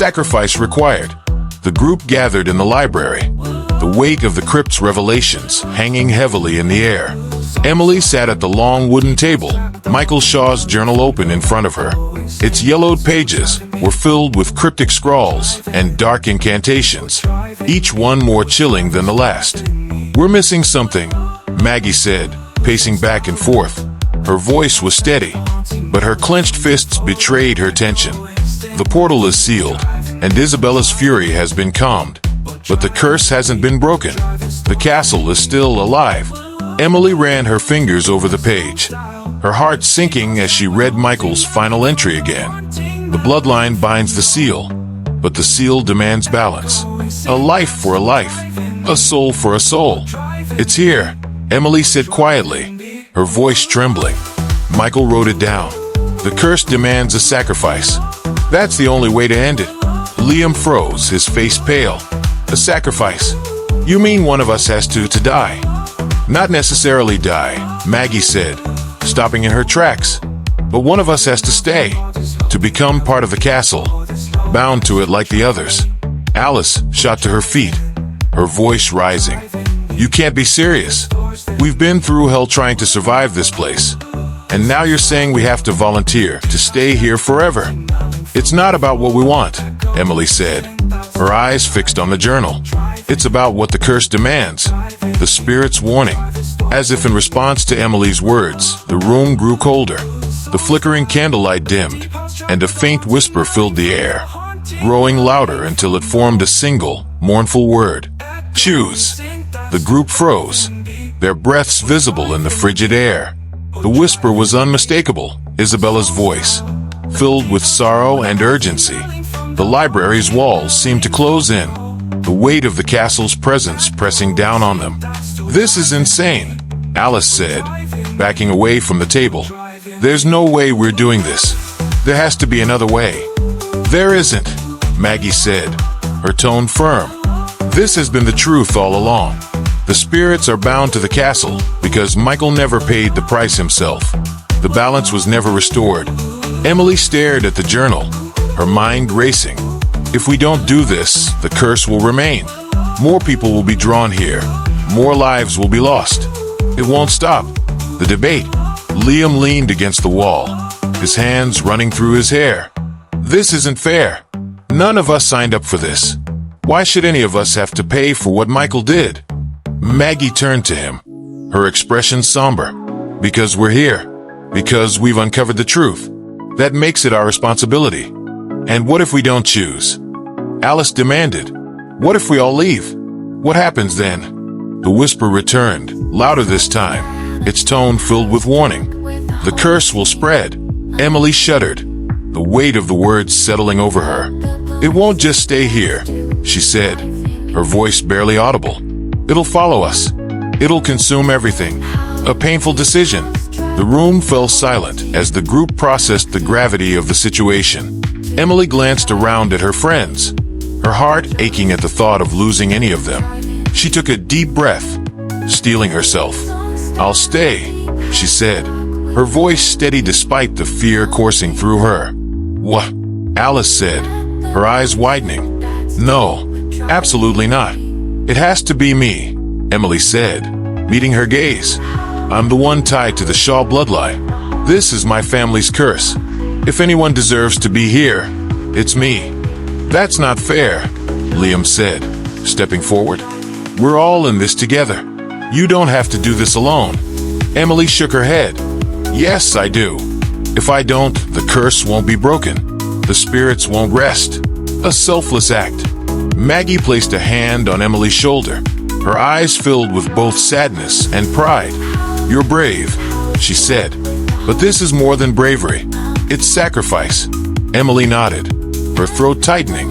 Sacrifice required. The group gathered in the library, the weight of the crypt's revelations hanging heavily in the air. Emily sat at the long wooden table, Michael Shaw's journal open in front of her. Its yellowed pages were filled with cryptic scrawls and dark incantations, each one more chilling than the last. "We're missing something," Maggie said, pacing back and forth. Her voice was steady, but her clenched fists betrayed her tension. "The portal is sealed, and Isabella's fury has been calmed, but the curse hasn't been broken. The castle is still alive." Emily ran her fingers over the page, her heart sinking as she read Michael's final entry again. "The bloodline binds the seal, but the seal demands balance. A life for a life, a soul for a soul. It's here," Emily said quietly, her voice trembling. Michael wrote it down. "The curse demands a sacrifice. That's the only way to end it." Liam froze, his face pale. "A sacrifice? You mean one of us has to die?" "Not necessarily die," Maggie said, stopping in her tracks. "But one of us has to stay, to become part of the castle, bound to it like the others." Alice shot to her feet, her voice rising. "You can't be serious. We've been through hell trying to survive this place. And now you're saying we have to volunteer to stay here forever." "It's not about what we want," Emily said, her eyes fixed on the journal. "It's about what the curse demands, the spirit's warning." As if in response to Emily's words, the room grew colder. The flickering candlelight dimmed, and a faint whisper filled the air, growing louder until it formed a single, mournful word. "Choose." The group froze, their breaths visible in the frigid air. The whisper was unmistakable, Isabella's voice, filled with sorrow and urgency. The library's walls seemed to close in, the weight of the castle's presence pressing down on them. "This is insane," Alice said, backing away from the table. "There's no way we're doing this. There has to be another way." "There isn't," Maggie said, her tone firm. "This has been the truth all along. The spirits are bound to the castle because Michael never paid the price himself. The balance was never restored." Emily stared at the journal, her mind racing. "If we don't do this, the curse will remain. More people will be drawn here. More lives will be lost. It won't stop." The debate. Liam leaned against the wall, his hands running through his hair. "This isn't fair. None of us signed up for this. Why should any of us have to pay for what Michael did?" Maggie turned to him, her expression somber. "Because we're here. Because we've uncovered the truth. That makes it our responsibility. And what if we don't choose?" Alice demanded. "What if we all leave? What happens then?" The whisper returned, louder this time, its tone filled with warning. "The curse will spread." Emily shuddered, the weight of the words settling over her. "It won't just stay here," she said, her voice barely audible. "It'll follow us. It'll consume everything. A painful decision." The room fell silent as the group processed the gravity of the situation. Emily glanced around at her friends, her heart aching at the thought of losing any of them. She took a deep breath, steeling herself. "I'll stay," she said, her voice steady despite the fear coursing through her. "What?" Alice said, her eyes widening. "No, absolutely not. It has to be me," Emily said, meeting her gaze. "I'm the one tied to the Shaw bloodline. This is my family's curse. If anyone deserves to be here, it's me." "That's not fair," Liam said, stepping forward. "We're all in this together. You don't have to do this alone." Emily shook her head. "Yes, I do. If I don't, the curse won't be broken. The spirits won't rest. A selfless act." Maggie placed a hand on Emily's shoulder, her eyes filled with both sadness and pride. "You're brave," she said, "but this is more than bravery. It's sacrifice." Emily nodded, her throat tightening.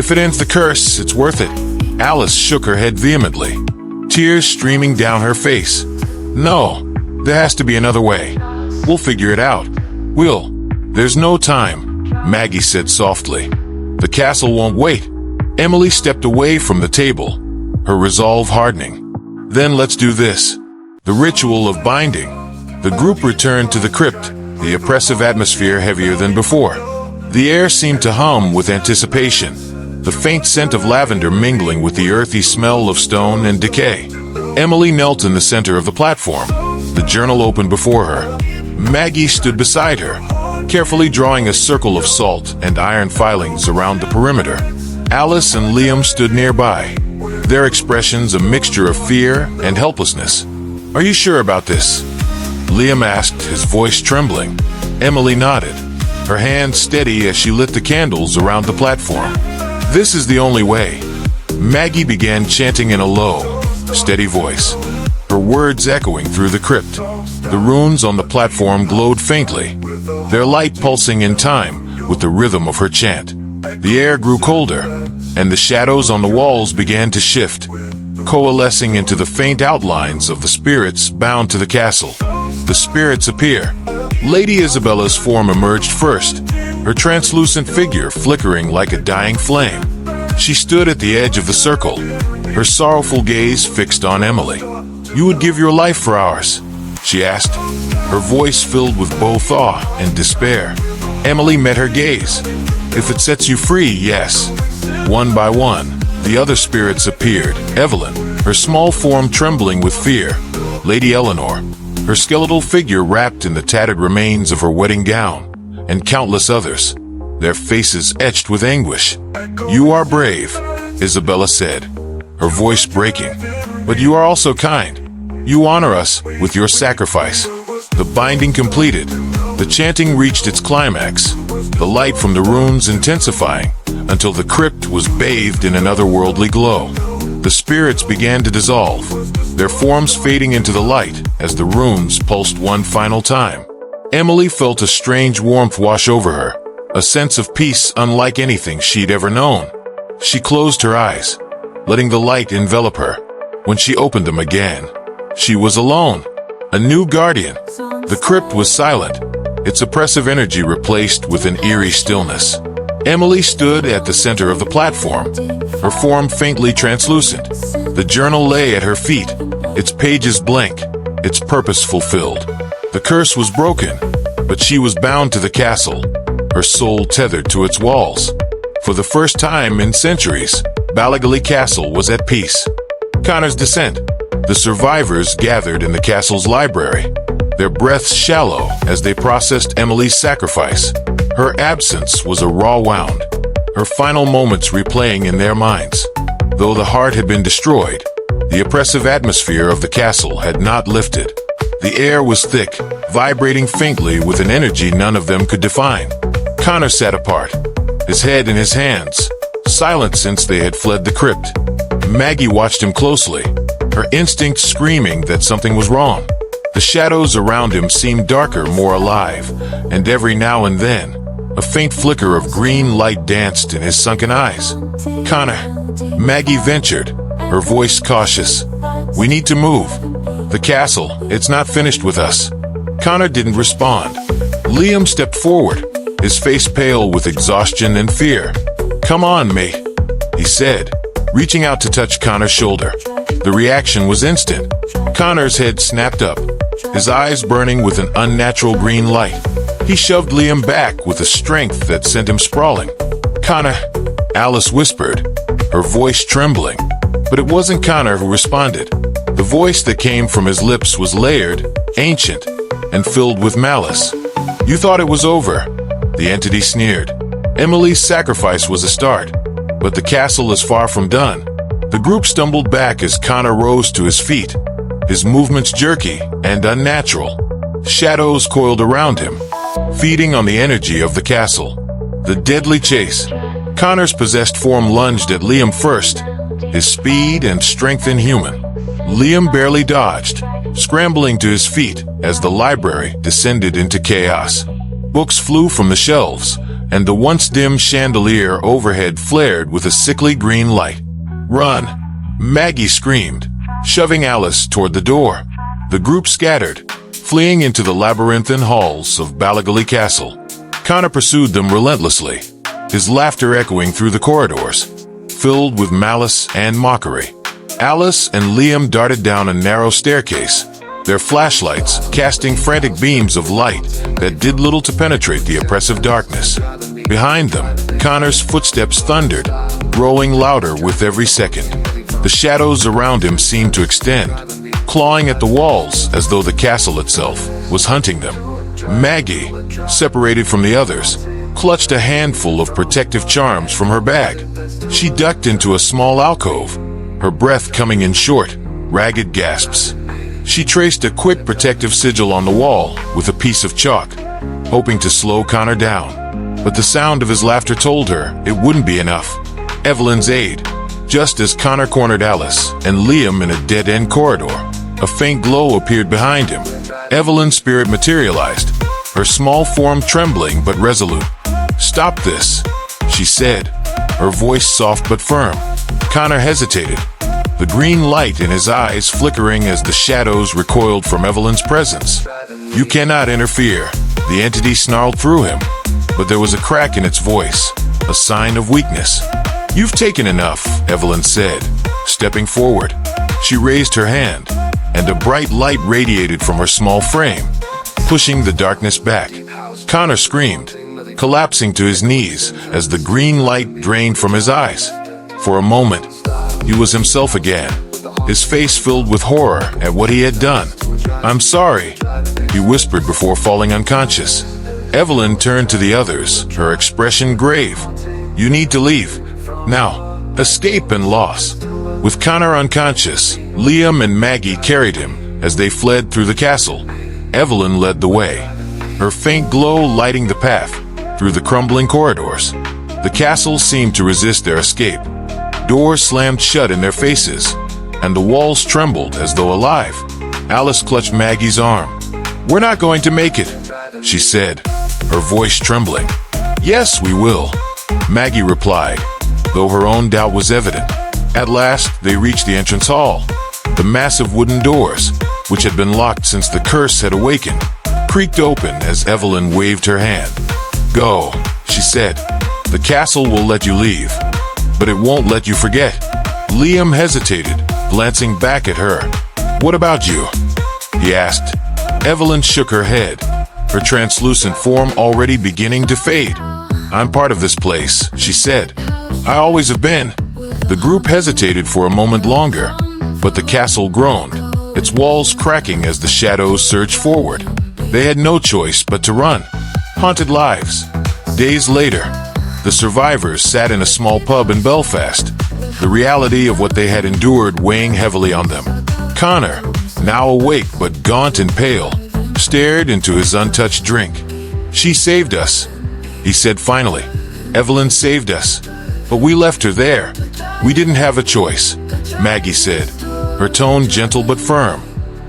"If it ends the curse, it's worth it." Alice shook her head vehemently, tears streaming down her face. "No, there has to be another way. We'll figure it out. There's no time," Maggie said softly. "The castle won't wait." Emily stepped away from the table, her resolve hardening. "Then let's do this." The ritual of binding. The group returned to the crypt, the oppressive atmosphere heavier than before. The air seemed to hum with anticipation, the faint scent of lavender mingling with the earthy smell of stone and decay. Emily knelt in the center of the platform, the journal open before her. Maggie stood beside her, carefully drawing a circle of salt and iron filings around the perimeter. Alice and Liam stood nearby, their expressions a mixture of fear and helplessness. "Are you sure about this?" Liam asked, his voice trembling. Emily nodded, her hand steady as she lit the candles around the platform. "This is the only way." Maggie began chanting in a low, steady voice, her words echoing through the crypt. The runes on the platform glowed faintly, their light pulsing in time with the rhythm of her chant. The air grew colder, and the shadows on the walls began to shift, coalescing into the faint outlines of the spirits bound to the castle. The spirits appear. Lady Isabella's form emerged first, her translucent figure flickering like a dying flame. She stood at the edge of the circle, her sorrowful gaze fixed on Emily. "You would give your life for ours?" she asked, her voice filled with both awe and despair. Emily met her gaze. "If it sets you free, yes." One by one, the other spirits appeared. Evelyn, her small form trembling with fear. Lady Eleanor, her skeletal figure wrapped in the tattered remains of her wedding gown. And countless others, their faces etched with anguish. "You are brave," Isabella said, her voice breaking. "But you are also kind. You honor us with your sacrifice." The binding completed, the chanting reached its climax, the light from the runes intensifying until the crypt was bathed in an otherworldly glow. The spirits began to dissolve, their forms fading into the light as the runes pulsed one final time. Emily felt a strange warmth wash over her, a sense of peace unlike anything she'd ever known. She closed her eyes, letting the light envelop her. When she opened them again, she was alone. A new guardian. The crypt was silent, its oppressive energy replaced with an eerie stillness. Emily stood at the center of the platform, her form faintly translucent. The journal lay at her feet, its pages blank, its purpose fulfilled. The curse was broken, but she was bound to the castle, her soul tethered to its walls. For the first time in centuries, Ballygally Castle was at peace. Connor's descent. The survivors gathered in the castle's library, their breaths shallow as they processed Emily's sacrifice. Her absence was a raw wound, her final moments replaying in their minds. Though the heart had been destroyed, the oppressive atmosphere of the castle had not lifted. The air was thick, vibrating faintly with an energy none of them could define. Connor sat apart, his head in his hands, silent since they had fled the crypt. Maggie watched him closely, her instincts screaming that something was wrong. The shadows around him seemed darker, more alive, and every now and then, a faint flicker of green light danced in his sunken eyes. "Connor," Maggie ventured, her voice cautious. "We need to move. The castle, it's not finished with us." Connor didn't respond. Liam stepped forward, his face pale with exhaustion and fear. "Come on, mate," he said, reaching out to touch Connor's shoulder. The reaction was instant. Connor's head snapped up, his eyes burning with an unnatural green light. He shoved Liam back with a strength that sent him sprawling. "Connor," Alice whispered, her voice trembling. But it wasn't Connor who responded. The voice that came from his lips was layered, ancient, and filled with malice. "You thought it was over," the entity sneered. "Emily's sacrifice was a start, but the castle is far from done." The group stumbled back as Connor rose to his feet, his movements jerky and unnatural. Shadows coiled around him, feeding on the energy of the castle. The deadly chase. Connor's possessed form lunged at Liam first, his speed and strength inhuman. Liam barely dodged, scrambling to his feet as the library descended into chaos. Books flew from the shelves, and the once dim chandelier overhead flared with a sickly green light. "Run!" Maggie screamed, shoving Alice toward the door. The group scattered, fleeing into the labyrinthine halls of Ballygally Castle. Connor pursued them relentlessly, his laughter echoing through the corridors, filled with malice and mockery. Alice and Liam darted down a narrow staircase, their flashlights casting frantic beams of light that did little to penetrate the oppressive darkness. Behind them, Connor's footsteps thundered, growing louder with every second. The shadows around him seemed to extend, clawing at the walls as though the castle itself was hunting them. Maggie, separated from the others, clutched a handful of protective charms from her bag. She ducked into a small alcove, her breath coming in short, ragged gasps. She traced a quick protective sigil on the wall with a piece of chalk, hoping to slow Connor down. But the sound of his laughter told her it wouldn't be enough. Evelyn's aid. Just as Connor cornered Alice and Liam in a dead-end corridor, a faint glow appeared behind him. Evelyn's spirit materialized, her small form trembling but resolute. "Stop this," she said, her voice soft but firm. Connor hesitated, the green light in his eyes flickering as the shadows recoiled from Evelyn's presence. "You cannot interfere," the entity snarled through him, but there was a crack in its voice, a sign of weakness. "You've taken enough," Evelyn said, stepping forward. She raised her hand, and a bright light radiated from her small frame, pushing the darkness back. Connor screamed, collapsing to his knees as the green light drained from his eyes. For a moment, he was himself again, his face filled with horror at what he had done. "I'm sorry," he whispered before falling unconscious. Evelyn turned to the others, her expression grave. "You need to leave. Now, escape and loss." With Connor unconscious, Liam and Maggie carried him as they fled through the castle. Evelyn led the way, her faint glow lighting the path through the crumbling corridors. The castle seemed to resist their escape. Doors slammed shut in their faces, and the walls trembled as though alive. Alice clutched Maggie's arm. "We're not going to make it," she said, her voice trembling. "Yes, we will," Maggie replied, though her own doubt was evident. At last, they reached the entrance hall. The massive wooden doors, which had been locked since the curse had awakened, creaked open as Evelyn waved her hand. "Go," she said. "The castle will let you leave, but it won't let you forget." Liam hesitated, glancing back at her. "What about you?" he asked. Evelyn shook her head, her translucent form already beginning to fade. "I'm part of this place," she said. "I always have been." The group hesitated for a moment longer, but the castle groaned, its walls cracking as the shadows surged forward. They had no choice but to run. Haunted lives. Days later, the survivors sat in a small pub in Belfast, the reality of what they had endured weighing heavily on them. Connor, now awake but gaunt and pale, stared into his untouched drink. "She saved us," he said finally. "Evelyn saved us, but we left her there. We didn't have a choice," Maggie said, her tone gentle but firm.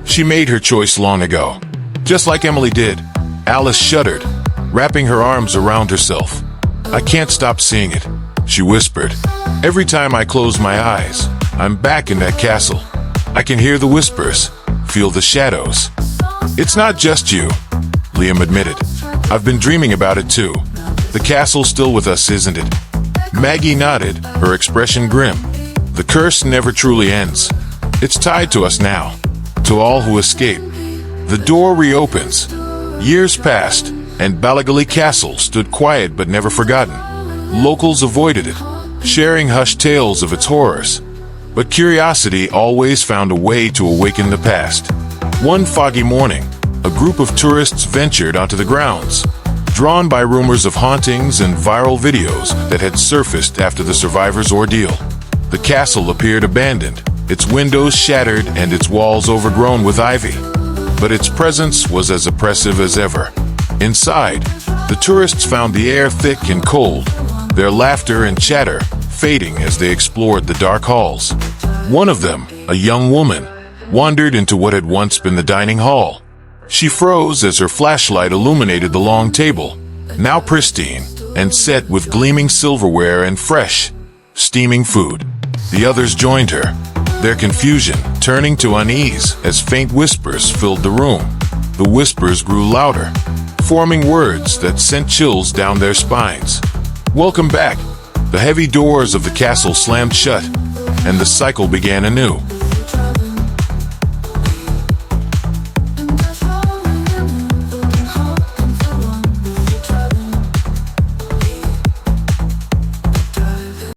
"She made her choice long ago, just like Emily did." Alice shuddered, wrapping her arms around herself. "I can't stop seeing it," she whispered. "Every time I close my eyes, I'm back in that castle. I can hear the whispers, feel the shadows." "It's not just you," Liam admitted. "I've been dreaming about it too. The castle's still with us, isn't it?" Maggie nodded, her expression grim. "The curse never truly ends. It's tied to us now, to all who escape." The door reopens. Years passed, and Ballygally Castle stood quiet but never forgotten. Locals avoided it, sharing hushed tales of its horrors. But curiosity always found a way to awaken the past. One foggy morning, a group of tourists ventured onto the grounds, drawn by rumors of hauntings and viral videos that had surfaced after the survivors' ordeal. The castle appeared abandoned, its windows shattered and its walls overgrown with ivy. But its presence was as oppressive as ever. Inside, the tourists found the air thick and cold, their laughter and chatter fading as they explored the dark halls. One of them, a young woman, wandered into what had once been the dining hall. She froze as her flashlight illuminated the long table, now pristine and set with gleaming silverware and fresh, steaming food. The others joined her, their confusion turning to unease as faint whispers filled the room. The whispers grew louder, forming words that sent chills down their spines. "Welcome back." The heavy doors of the castle slammed shut, and the cycle began anew.